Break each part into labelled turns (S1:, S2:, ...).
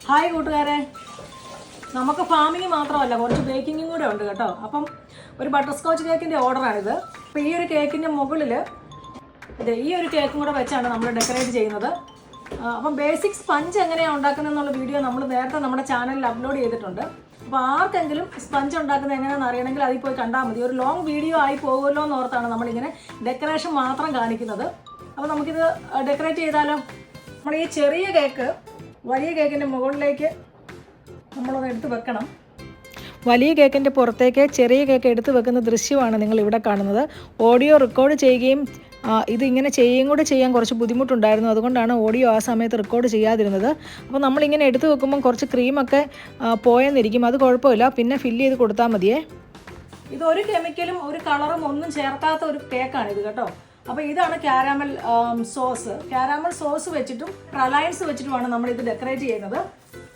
S1: Hi കൂട്ടുകാരെ, നമുക്ക് farming മാത്രമല്ല കുറച്ച് ബേക്കിങ്ങും കൂടെ ഉണ്ട് കേട്ടോ. അപ്പം ഒരു ബട്ടർ സ്കോച്ച് കേക്കിൻ്റെ ഓർഡറാണിത്. അപ്പോൾ ഈ ഒരു കേക്കിൻ്റെ മുകളിൽ ഈ ഒരു കേക്കും കൂടെ വെച്ചാണ് നമ്മൾ ഡെക്കറേറ്റ് ചെയ്യുന്നത്. അപ്പം ബേസിക് സ്പഞ്ച് എങ്ങനെയാണ് ഉണ്ടാക്കുന്നതെന്നുള്ള വീഡിയോ നമ്മൾ നേരത്തെ നമ്മുടെ ചാനലിൽ അപ്ലോഡ് ചെയ്തിട്ടുണ്ട്. അപ്പോൾ ആർക്കെങ്കിലും സ്പഞ്ച് ഉണ്ടാക്കുന്നത് എങ്ങനെയാണെന്ന് അറിയണമെങ്കിൽ അതിൽ പോയി കണ്ടാൽ മതി. ഒരു ലോങ് വീഡിയോ ആയി പോകുമല്ലോ എന്ന് ഓർത്താണ് നമ്മളിങ്ങനെ ഡെക്കറേഷൻ മാത്രം കാണിക്കുന്നത്. അപ്പോൾ നമുക്കിത് ഡെക്കറേറ്റ് ചെയ്താലോ? നമ്മൾ ഈ ചെറിയ കേക്ക് വലിയ കേക്കിൻ്റെ മുകളിലേക്ക് നമ്മളൊന്ന് എടുത്ത് വെക്കണം. വലിയ കേക്കിൻ്റെ പുറത്തേക്ക് ചെറിയ കേക്ക് എടുത്ത് വെക്കുന്ന ദൃശ്യമാണ് നിങ്ങൾ ഇവിടെ കാണുന്നത്. ഓഡിയോ റെക്കോർഡ് ചെയ്യുകയും ഇതിങ്ങനെ ചെയ്യുകയും കൂടെ ചെയ്യാൻ കുറച്ച് ബുദ്ധിമുട്ടുണ്ടായിരുന്നു. അതുകൊണ്ടാണ് ഓഡിയോ ആ സമയത്ത് റെക്കോർഡ് ചെയ്യാതിരുന്നത്. അപ്പോൾ നമ്മളിങ്ങനെ എടുത്ത് വെക്കുമ്പം കുറച്ച് ക്രീമൊക്കെ പോയെന്നിരിക്കും. അത് കുഴപ്പമില്ല, പിന്നെ ഫില്ല് ചെയ്ത് കൊടുത്താൽ മതിയേ. ഇതൊരു കെമിക്കലും ഒരു കളറും ഒന്നും ചേർക്കാത്ത ഒരു കേക്കാണിത് കേട്ടോ. അപ്പോൾ ഇതാണ് ക്യാരാമൽ സോസ്. ക്യാരാമൽ സോസ് വെച്ചിട്ടും പ്രലയൻസ് വെച്ചിട്ടുമാണ് നമ്മളിത് ഡെക്കറേറ്റ് ചെയ്യുന്നത്.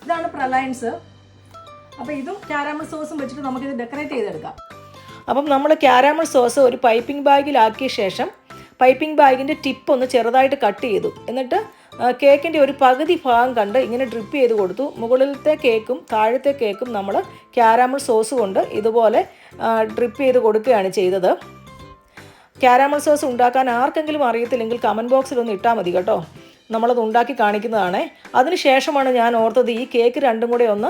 S1: ഇതാണ് പ്രലയൻസ്. അപ്പോൾ ഇതും ക്യാരാമൽ സോസും വെച്ചിട്ട് നമുക്കിത് ഡെക്കറേറ്റ് ചെയ്തെടുക്കാം. അപ്പം നമ്മൾ ക്യാരാമൽ സോസ് ഒരു പൈപ്പിംഗ് ബാഗിലാക്കിയ ശേഷം പൈപ്പിംഗ് ബാഗിൻ്റെ ടിപ്പ് ഒന്ന് ചെറുതായിട്ട് കട്ട് ചെയ്തു. എന്നിട്ട് കേക്കിൻ്റെ ഒരു പകുതി ഭാഗം കണ്ട് ഇങ്ങനെ ഡ്രിപ്പ് ചെയ്ത് കൊടുത്തു. മുകളിലത്തെ കേക്കും താഴത്തെ കേക്കും നമ്മൾ ക്യാരാമൽ സോസ് കൊണ്ട് ഇതുപോലെ ഡ്രിപ്പ് ചെയ്ത് കൊടുക്കുകയാണ് ചെയ്തത്. ക്യാരാമൽ സോസ് ഉണ്ടാക്കാൻ ആർക്കെങ്കിലും അറിയത്തില്ലെങ്കിൽ കമൻറ്റ് ബോക്സിൽ ഒന്ന് ഇട്ടാൽ മതി കേട്ടോ. നമ്മളത് ഉണ്ടാക്കി കാണിക്കുന്നതാണ്. അതിന് ശേഷമാണ് ഞാൻ ഓർത്തത് ഈ കേക്ക് രണ്ടും കൂടെ ഒന്ന്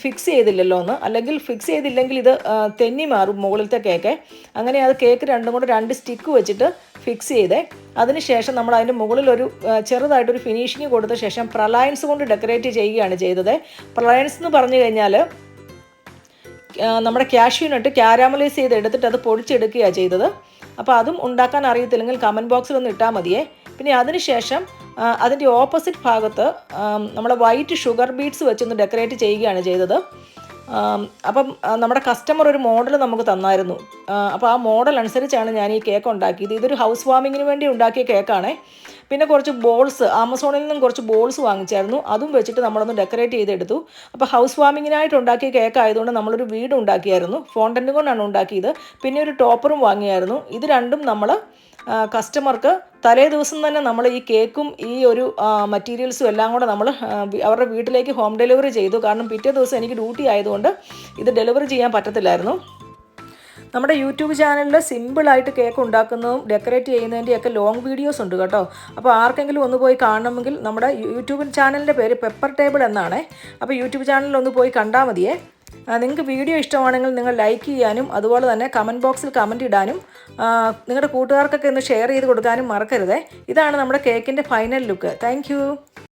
S1: ഫിക്സ് ചെയ്തില്ലല്ലോ എന്ന്. അല്ലെങ്കിൽ ഫിക്സ് ചെയ്തില്ലെങ്കിൽ ഇത് തെന്നി മാറും മുകളിലത്തെ കേക്ക്. അങ്ങനെ അത് കേക്ക് രണ്ടും കൂടെ 2 സ്റ്റിക്ക് വെച്ചിട്ട് ഫിക്സ് ചെയ്തേ. അതിന് ശേഷം നമ്മൾ അതിൻ്റെ മുകളിലൊരു ചെറുതായിട്ടൊരു ഫിനിഷിങ് കൊടുത്ത ശേഷം പ്രലയൻസ് കൊണ്ട് ഡെക്കറേറ്റ് ചെയ്യുകയാണ് ചെയ്തത്. പ്രലയൻസ് എന്ന് പറഞ്ഞു കഴിഞ്ഞാൽ നമ്മുടെ കാഷ്യൂനട്ട് ക്യാരാമലൈസ് ചെയ്ത് എടുത്തിട്ട് അത് പൊടിച്ചെടുക്കുകയാണ് ചെയ്തത്. അപ്പോൾ അതും ഉണ്ടാക്കാൻ അറിയത്തില്ലെങ്കിൽ കമൻറ്റ് ബോക്സിലൊന്ന് ഇട്ടാൽ മതിയേ. പിന്നെ അതിന് ശേഷം അതിൻ്റെ ഓപ്പോസിറ്റ് ഭാഗത്ത് നമ്മൾ വൈറ്റ് ഷുഗർ ബീഡ്സ് വെച്ചൊന്ന് ഡെക്കറേറ്റ് ചെയ്യുകയാണ് ചെയ്തത്. അപ്പം നമ്മുടെ കസ്റ്റമർ ഒരു മോഡൽ നമുക്ക് തന്നായിരുന്നു. അപ്പോൾ ആ മോഡൽ അനുസരിച്ചാണ് ഞാൻ ഈ കേക്ക് ഉണ്ടാക്കിയത്. ഇതൊരു ഹൗസ് വാമിങ്ങിന് വേണ്ടി ഉണ്ടാക്കിയ കേക്കാണേ. പിന്നെ കുറച്ച് ബോൾസ് ആമസോണിൽ നിന്നും കുറച്ച് ബോൾസ് വാങ്ങിച്ചായിരുന്നു. അതും വെച്ചിട്ട് നമ്മളൊന്ന് ഡെക്കറേറ്റ് ചെയ്തെടുത്തു. അപ്പോൾ ഹൗസ് വാമിങ്ങിനായിട്ട് ഉണ്ടാക്കിയ കേക്ക് ആയതുകൊണ്ട് നമ്മളൊരു വീട് ഉണ്ടാക്കിയായിരുന്നു. ഫോണ്ടൻ്റ് കൊണ്ടാണ് ഉണ്ടാക്കിയത്. പിന്നെ ഒരു ടോപ്പറും വാങ്ങിയായിരുന്നു. ഇത് രണ്ടും നമ്മൾ കസ്റ്റമർക്ക് തലേ ദിവസം തന്നെ നമ്മൾ ഈ കേക്കും ഈ ഒരു മെറ്റീരിയൽസും എല്ലാം കൂടെ നമ്മൾ അവരുടെ വീട്ടിലേക്ക് ഹോം ഡെലിവറി ചെയ്തു. കാരണം പിറ്റേ ദിവസം എനിക്ക് ഡ്യൂട്ടി ആയതുകൊണ്ട് ഇത് ഡെലിവറി ചെയ്യാൻ പറ്റത്തില്ലായിരുന്നു. നമ്മുടെ യൂട്യൂബ് ചാനലിൽ സിമ്പിളായിട്ട് കേക്ക് ഉണ്ടാക്കുന്നതും ഡെക്കറേറ്റ് ചെയ്യുന്നതിൻ്റെയൊക്കെ ലോങ് വീഡിയോസ് ഉണ്ട് കേട്ടോ. അപ്പോൾ ആർക്കെങ്കിലും ഒന്ന് പോയി കാണണമെങ്കിൽ നമ്മുടെ യൂട്യൂബ് ചാനലിൻ്റെ പേര് പെപ്പർ ടേബിൾ എന്നാണ്. അപ്പോൾ യൂട്യൂബ് ചാനലിൽ ഒന്ന് പോയി കണ്ടാൽ മതിയേ. നിങ്ങൾക്ക് വീഡിയോ ഇഷ്ടമാണെങ്കിൽ നിങ്ങൾ ലൈക്ക് ചെയ്യാനും അതുപോലെ തന്നെ കമൻറ്റ് ബോക്സിൽ കമൻറ്റ് ഇടാനും നിങ്ങളുടെ കൂട്ടുകാർക്കൊക്കെ ഒന്ന് ഷെയർ ചെയ്ത് കൊടുക്കാനും മറക്കരുതേ. ഇതാണ് നമ്മുടെ കേക്കിൻ്റെ ഫൈനൽ ലുക്ക്. താങ്ക്